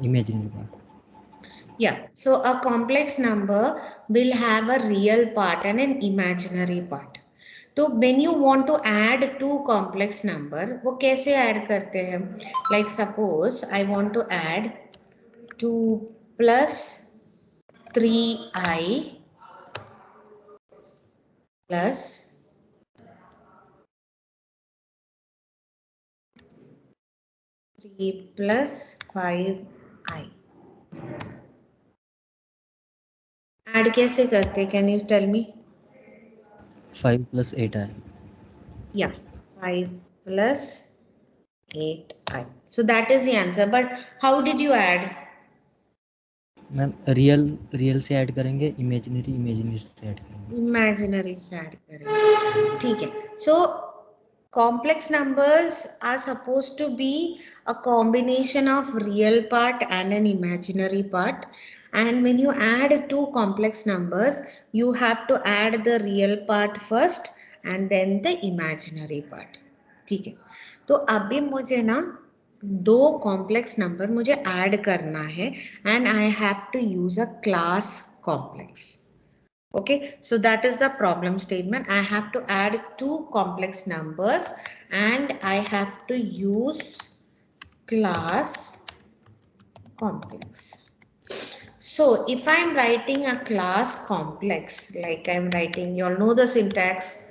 imaginary part. Yeah, so a complex number will have a real part and an imaginary part. तो when you want to add two complex number, वो कैसे add करते हैं? Like suppose I want to add 2 plus 3i plus 3 plus 5i. Add कैसे करते? Can you tell me? 5 plus 8i. Yeah, 5 plus 8i. So that is the answer. But how did you add? Ma'am real से add करेंगे, imaginary से add करेंगे. Imaginary से add करेंगे. ठीक है. So complex numbers are supposed to be a combination of real part and an imaginary part. And when you add two complex numbers, you have to add the real part first and then the imaginary part. ठीक है. तो अभी मुझे ना दो complex number मुझे add करना है and I have to use a class complex. Okay, so that is the problem statement. I have to add two complex numbers and I have to use class complex. So if I'm writing a class complex, like I'm writing, you all know the syntax.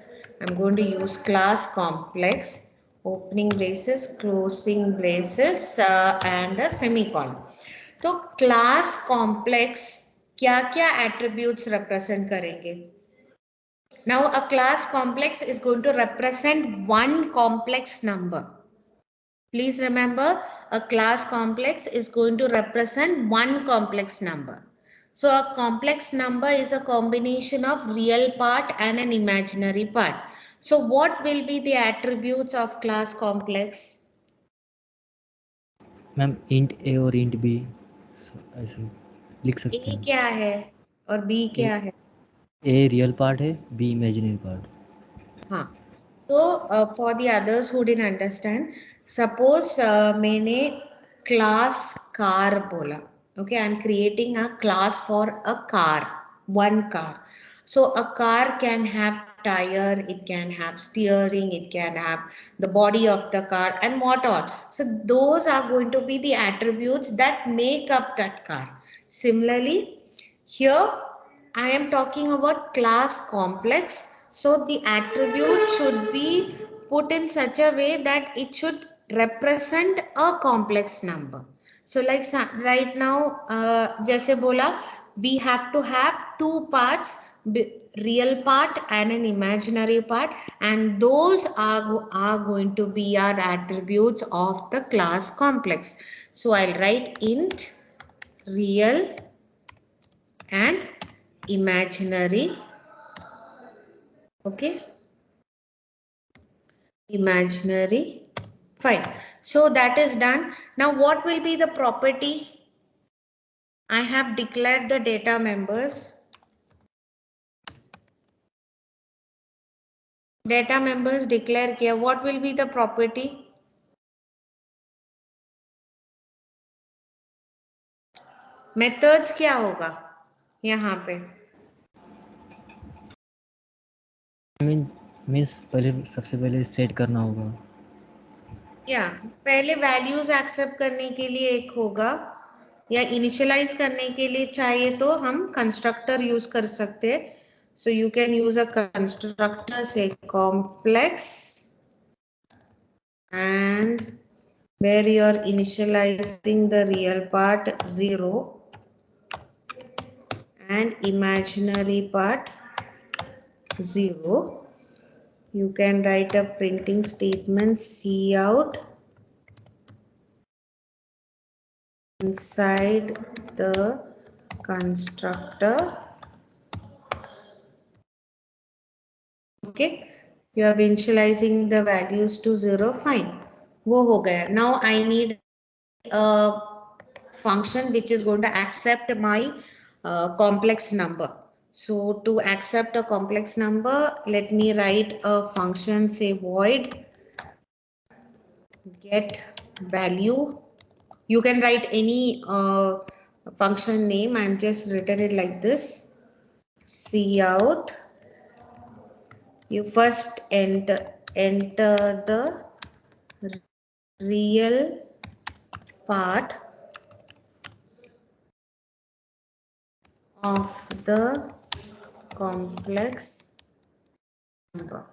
I'm going to use class complex, opening braces, closing braces, and a semicolon. तो class complex क्या क्या attributes represent करेंगे? Now a class complex is going to represent one complex number. Please remember, a class complex is going to represent one complex number. So a complex number is a combination of real part and an imaginary part. So what will be the attributes of class complex? Ma'am int A और int B ऐसे लिख A सकते हैं. क्या है और B ए क्या है? ए रियल पार्ट है, बी इमेजिनरी पार्ट. हाँ. तो for the others who didn't understand, suppose मैंने क्लास कार बोला. Okay, I am creating a class for a car, one car. So a car can have tire, it can have steering, it can have the body of the car and what all. So those are going to be the attributes that make up that car. Similarly, here I am talking about class complex. So the attributes should be put in such a way that it should represent a complex number. So like right now, जैसे बोला, we have to have two parts, real part and an imaginary part, and those are going to be our attributes of the class complex. So I'll write int real and imaginary. Okay, imaginary. Fine. So that is done. Now what will be the property? I have declared the data members. Data members declare किया. What will be the property? Methods क्या होगा यहाँ पे? Means पहले सबसे पहले set करना होगा. या पहले वैल्यूज एक्सेप्ट करने के लिए एक होगा, या इनिशियलाइज करने के लिए चाहिए तो हम कंस्ट्रक्टर यूज कर सकते हैं. So you can use a constructor से complex and where you are initializing the real part 0 and imaginary part 0. You can write a printing statement cout inside the constructor. Okay, you are initializing the values to 0. Fine, वो हो गया. Now I need a function which is going to accept my complex number. So to accept a complex number, let me write a function, say void get value You can write any function name. I'm just written it like this. Cout. You first enter the real part of the complex number.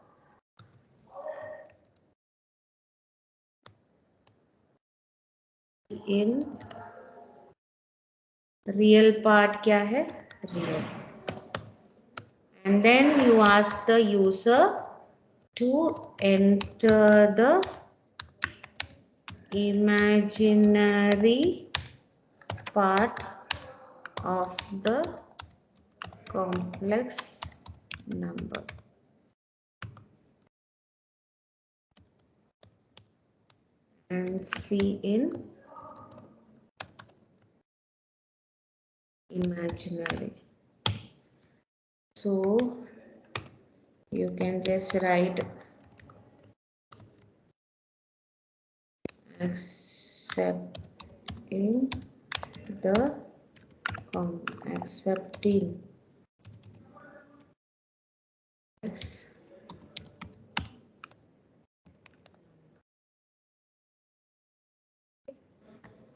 In real part क्या है? Real. And then you ask the user to enter the imaginary part of the complex number. And see in imaginary. So you can just write accepting the accepting x.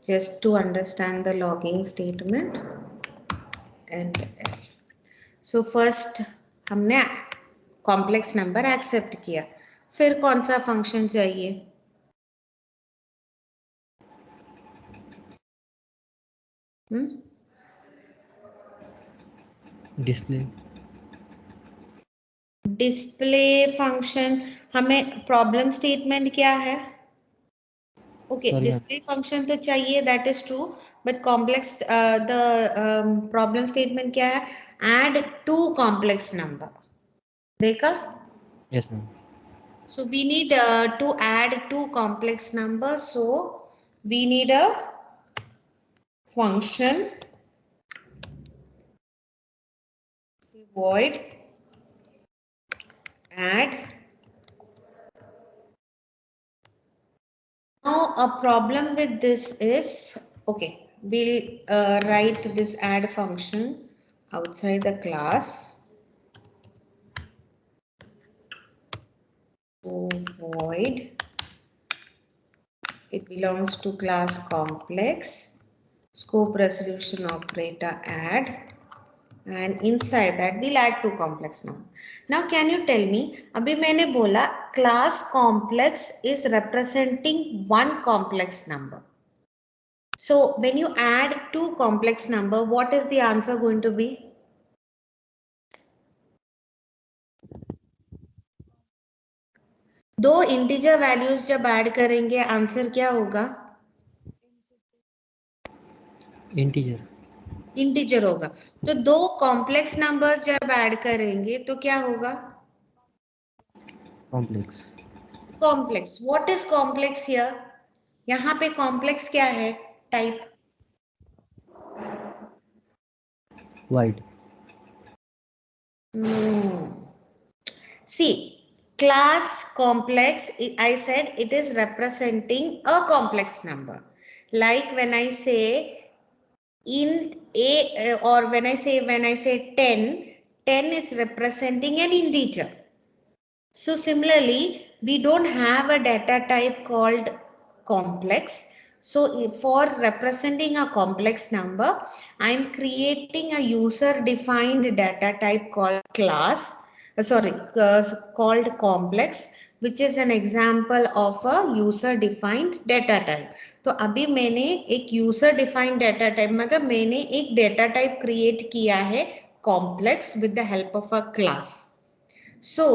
Just to understand the logging statement. And so first हमने complex number accept किया, फिर कौन सा function चाहिए? Display function हमें problem statement क्या है? Okay, display function तो चाहिए, that is true, but complex the problem statement क्या है? Add to complex number. देखा? Yes ma'am. So we need to add two complex numbers. So we need a function void add. Now a problem with this is, okay, we'll write this add function outside the class. So void, it belongs to class complex, scope resolution operator add, and inside that we'll add two complex number. Now can you tell me, abhi maine bola class complex is representing one complex number. So when you add two complex number, what is the answer going to be? दो integer values जब add करेंगे answer क्या होगा? Integer होगा. तो दो complex numbers जब add करेंगे तो क्या होगा? Complex. What is complex here? यहाँ पे कॉम्प्लेक्स क्या है? Type wide. See, class complex, I said it is representing a complex number. Like when I say int a, or when I say 10, 10 is representing an integer. So similarly, we don't have a data type called complex. So for representing a complex number, I'm creating a user defined data type called class, called complex, which is an example of a user defined data type. तो अभी मैंने एक user defined data type, मतलब मैंने एक data type create किया है complex with the help of a class. So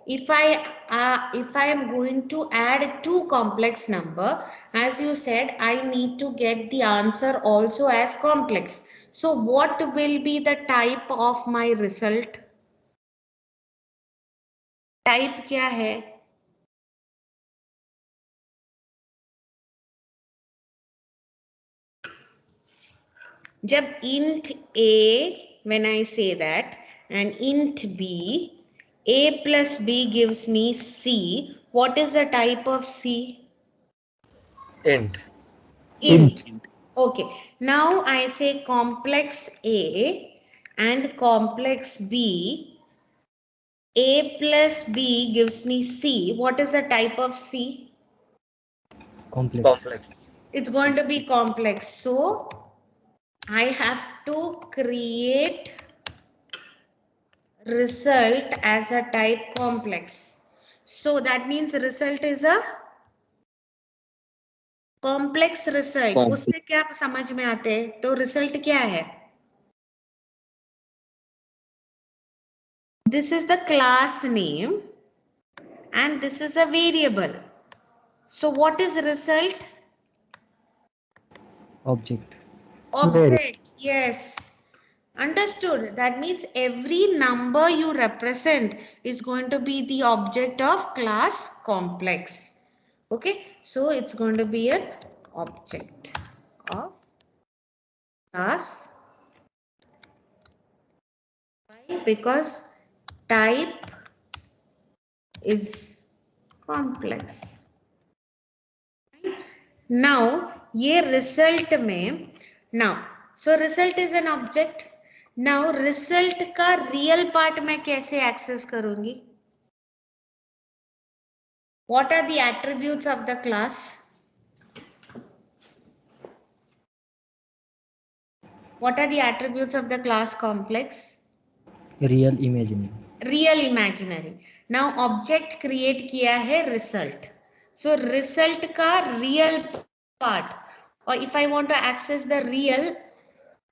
if I am going to add two complex number, as you said, I need to get the answer also as complex. So what will be the type of my result? Type क्या है? जब int a, when I say that, and int b, a plus b gives me c. What is the type of c? Int. int. Okay, now I say complex A and complex B. A plus B gives me C. What is the type of C? Complex. It's going to be complex. So I have to create result as a type complex. So that means result is a complex result. उससे क्या समझ में आते हैं? तो result क्या है? This is the class name and this is a variable. So what is result? Object. Object. Yes. Understood. That means every number you represent is going to be the object of class complex. Okay. So it's going to be an object of class. Why? Because type is complex. Now ये result में now so result is an object. Now result का real part मैं कैसे access करूंगी? What are the attributes of the class? What are the attributes of the class complex? Real imaginary. Real imaginary. Now object create किया है result. So result का real part. Or if I want to access the real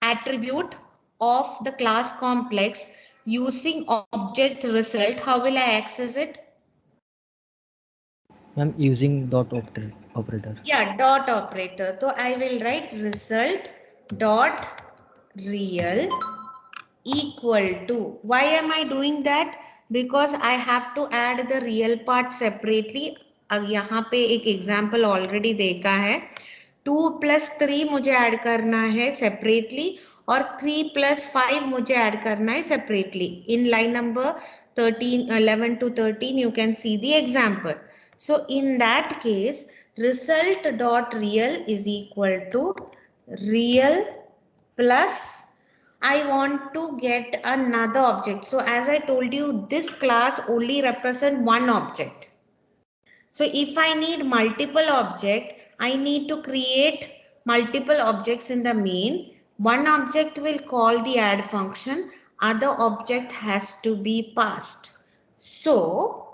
attribute of the class complex using object result, how will I access it? I'm using dot operator. Yeah, dot operator. So I will write result dot real equal to. Why am I doing that? Because I have to add the real part separately. यहाँ पे एक example already देखा है 2+3 मुझे add करना है separately और 3+5 मुझे ऐड करना है separately in line number 11 to 13 you can see the example. So in that case result dot real is equal to real plus I want to get another object. So as I told you, this class only represent one object. So if I need multiple object, I need to create multiple objects in the main. One object will call the add function. Other object has to be passed. So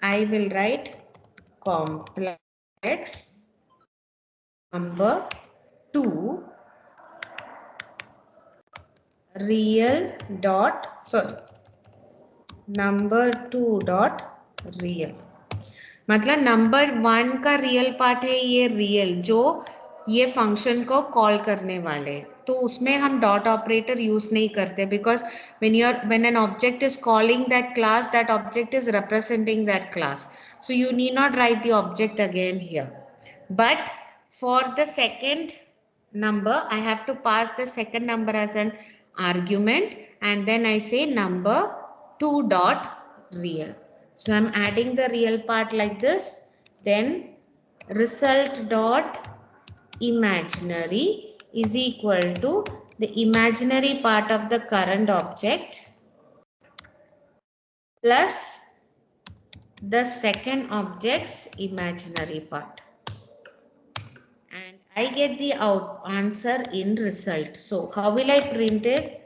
I will write complex number 2 real dot sorry number 2 dot real मतलब number 1 का real part है ये real जो ये function को call करने वाले तो उसमें हम डॉट ऑपरेटर यूज नहीं करते because when an object is calling that class that object is representing that class so you need not write the object again here but for the second number I have to pass the second number as an argument and then I say number 2 dot real. So I'm adding the real part like this. Then result dot imaginary is equal to the imaginary part of the current object plus the second object's imaginary part. And I get the answer in result. So how will I print it?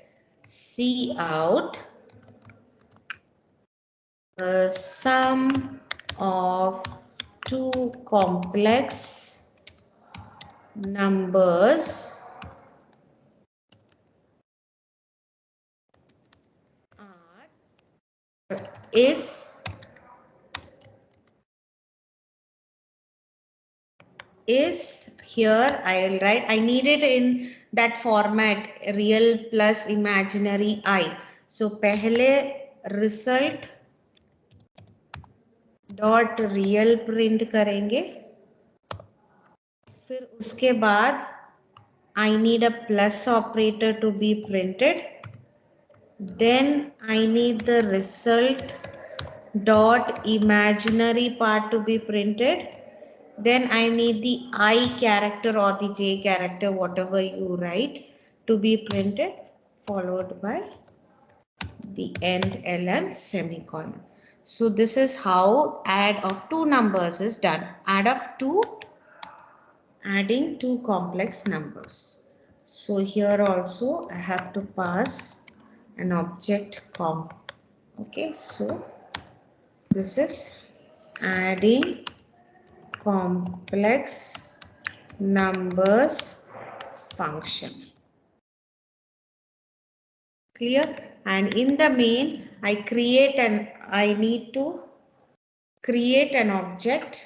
Cout sum of two complex numbers is here I will write I need it in that format real plus imaginary I. So पहले result dot real print करेंगे फिर उसके बाद I need a plus operator to be printed then I need the result dot imaginary part to be printed Then I need the I character or the J character, whatever you write, to be printed, followed by the end ln semicolon. So this is how add of two numbers is done. Adding two complex numbers. So here also I have to pass an object comp. Okay, so this is adding complex numbers function. Clear? And in the main, I need to create an object.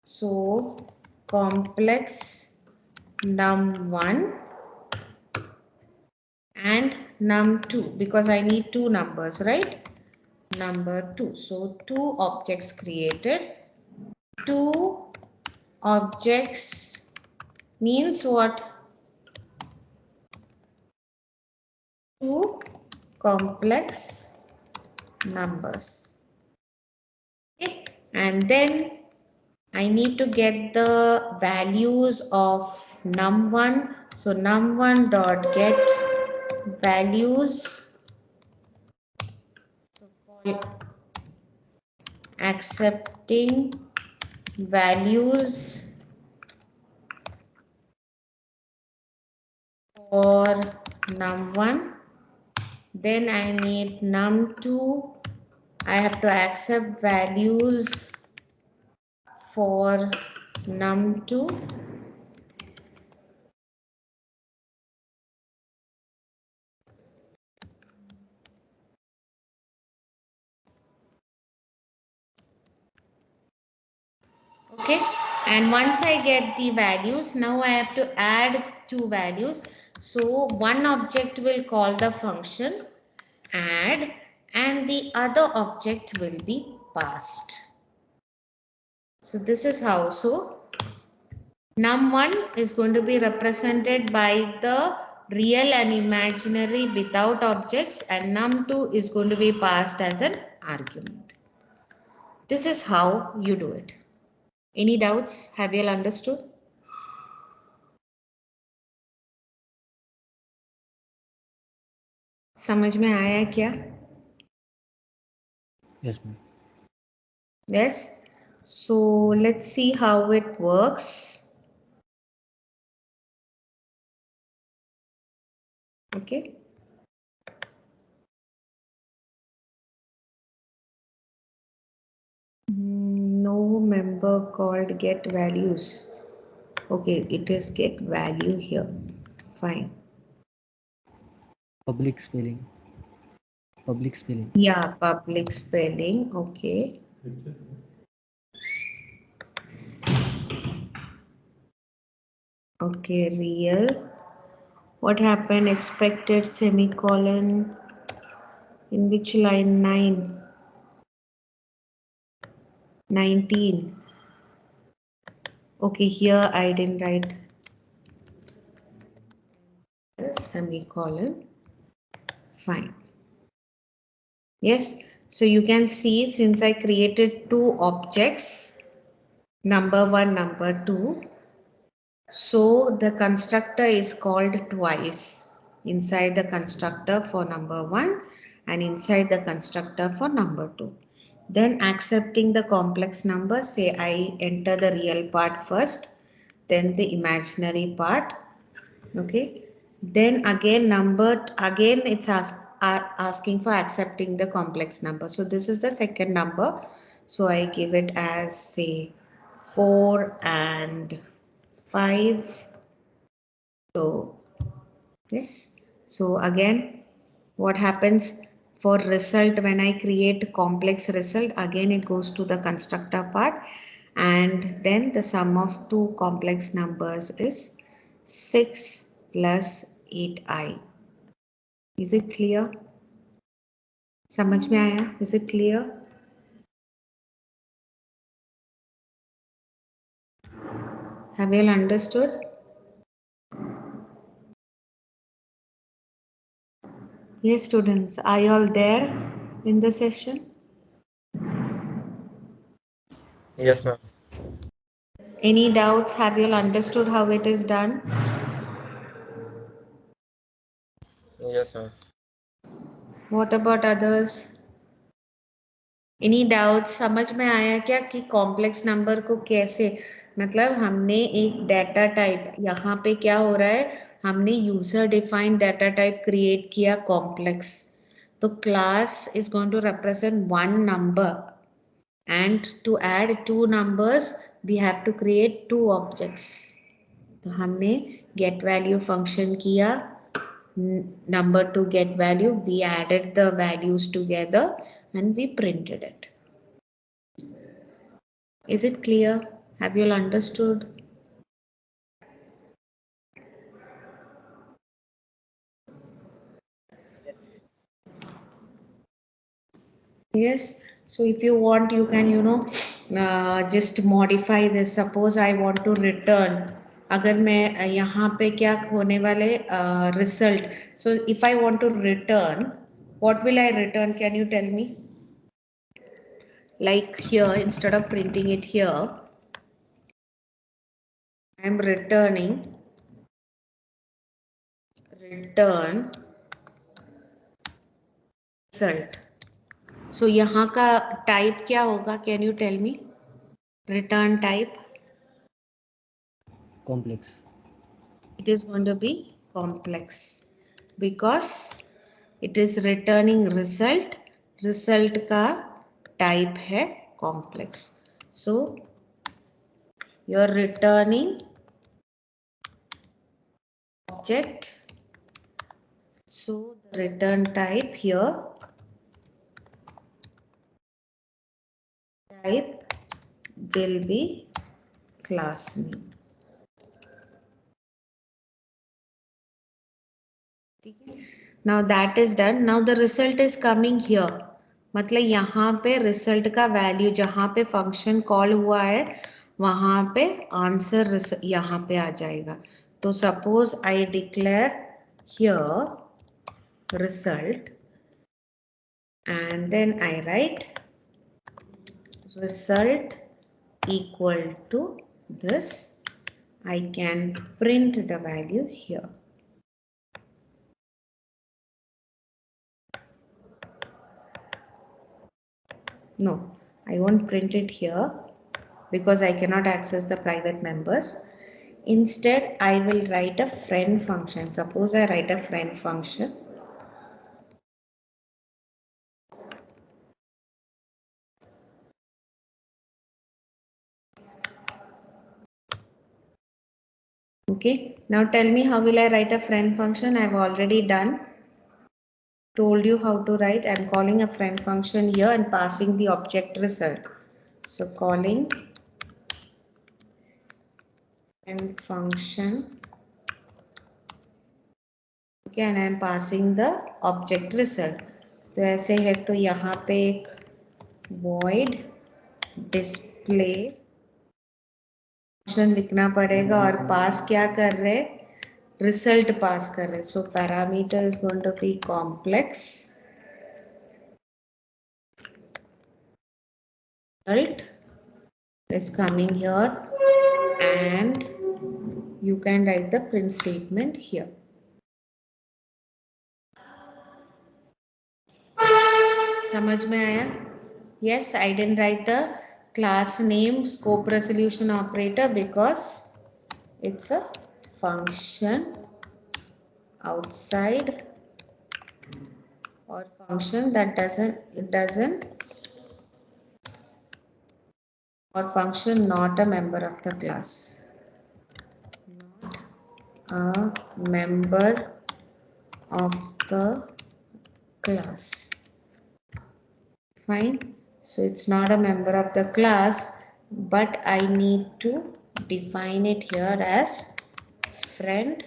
So complex num1 and num2, because I need two numbers, right? Number 2. So two objects created. Two objects means what? Two complex numbers. Okay. And then I need to get the values of num1. So num1 dot get values. So for accepting values for num1. Then I need num2. I have to accept values for num2. Okay, and once I get the values, now I have to add two values. So one object will call the function add and the other object will be passed. So this is how. So num1 is going to be represented by the real and imaginary without objects, and num2 is going to be passed as an argument. This is how you do it. Any doubts? Have you all understood? समझ में आया क्या? Yes, ma'am. Yes. So let's see how it works. Okay. No member called get values. Okay, it is get value here. Fine. Public spelling. Public spelling. Yeah, public spelling. Okay. Okay, real. What happened? Expected semicolon. In which line? 9. 19. Okay, here I didn't write semicolon. Fine. Yes, so you can see since I created two objects, number 1, number 2, so the constructor is called twice inside the constructor for number 1 and inside the constructor for number 2. Then accepting the complex number, say I enter the real part first, then the imaginary part. Okay, then again it's asking for accepting the complex number. So this is the second number, so I give it as say 4 and 5. So yes, so again what happens for result when I create complex result, again it goes to the constructor part, and then the sum of two complex numbers is 6 plus 8i. Is it clear? समझ में आया? Is it clear? Have you all understood? Yes, students, are you all there in the session? Yes, ma'am. Any doubts? Have you all understood how it is done? Yes, ma'am. What about others? Any doubt? समझ में आया क्या कि complex number को कैसे, मतलब हमने एक डाटा टाइप, यहाँ पे क्या हो रहा है, हमने user defined data type create किया कॉम्प्लेक्स, तो class is going to represent one number and to add two numbers we have to create two objects. तो हमने गेट वैल्यू फंक्शन किया, number to get value, we added the values together and we printed it. Is it clear? Have you all understood? Yes. So if you want, you can, just modify this. Suppose I want to return, अगर मैं यहाँ पे क्या होने वाले result. So if I want to return, what will I return? Can you tell me? Like here, instead of printing it here, I am return result. So यहाँ का type क्या होगा? Can you tell me? Return type. complex. It is going to be complex because it is returning result. Result का type है complex. So you are returning object. So the return type here, type will be class name. Now that is done. Now the result is coming here. मतलब यहाँ पे result का value जहाँ पे function call हुआ है वहाँ पे आंसर यहाँ पे आ जाएगा। तो suppose I declare here result and then I write result equal to this. I can print the value here. No, I won't print it here because I cannot access the private members. Instead, I will write a friend function. Suppose I write a friend function. Okay, now tell me how will I write a friend function? I've already told you how to write. I'm calling a friend function here and passing the object result. So calling friend function. Okay, and I'm passing the object result. तो ऐसे है तो यहाँ पे एक void display function लिखना पड़ेगा और पास क्या कर रहे, रिजल्ट पास कर रहे. So parameter is going to be complex result is coming here and you can write the print statement here. समझ में आया? Yes, I didn't write the class name scope resolution operator because it's a function outside or function that doesn't or function not a member of the class. Not a member of the class. Fine. So it's not a member of the class, but I need to define it here as friend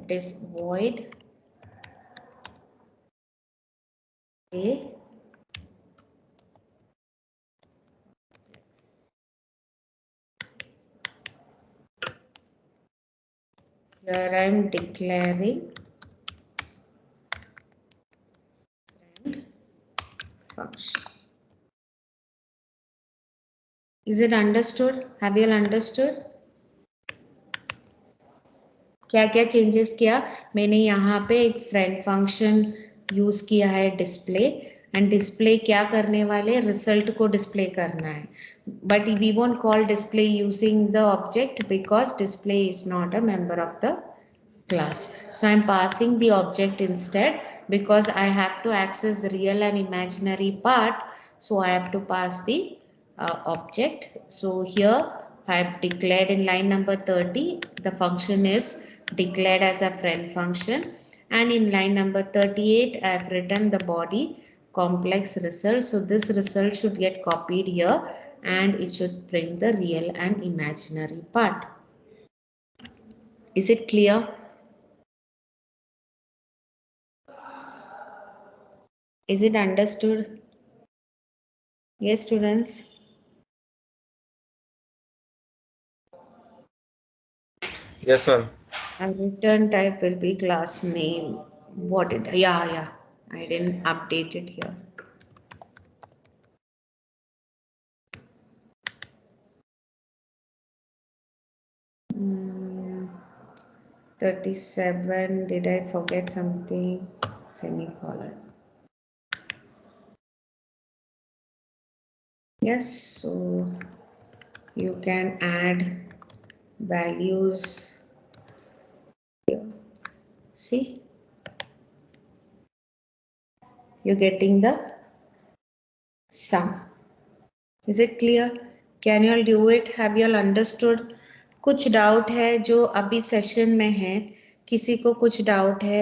this void a. Here I am declaring friend function. Is it understood? Have you all understood? क्या क्या changes किया मैंने यहाँ पे एक friend function use किया है display and display क्या करने वाले रिजल्ट को डिस्प्ले करना है but we won't call display using the object because display is not a member of the class. So I'm passing the object instead because I have to access real and imaginary part. So I have to pass the object. So here I have declared in line number 30, the function is declared as a friend function. And in line number 38, I have written the body complex result. So this result should get copied here and it should print the real and imaginary part. Is it clear? Is it understood? Yes, students. Yes, ma'am. A return type will be class name. What it? Yeah. I didn't update it here. Hmm, 37. Did I forget something? Semicolon. Yes. So you can add values here. See, you're getting the sum. Is it clear? Can you all do it? Have you all understood? कुछ doubt है जो अभी session में है किसी को कुछ doubt है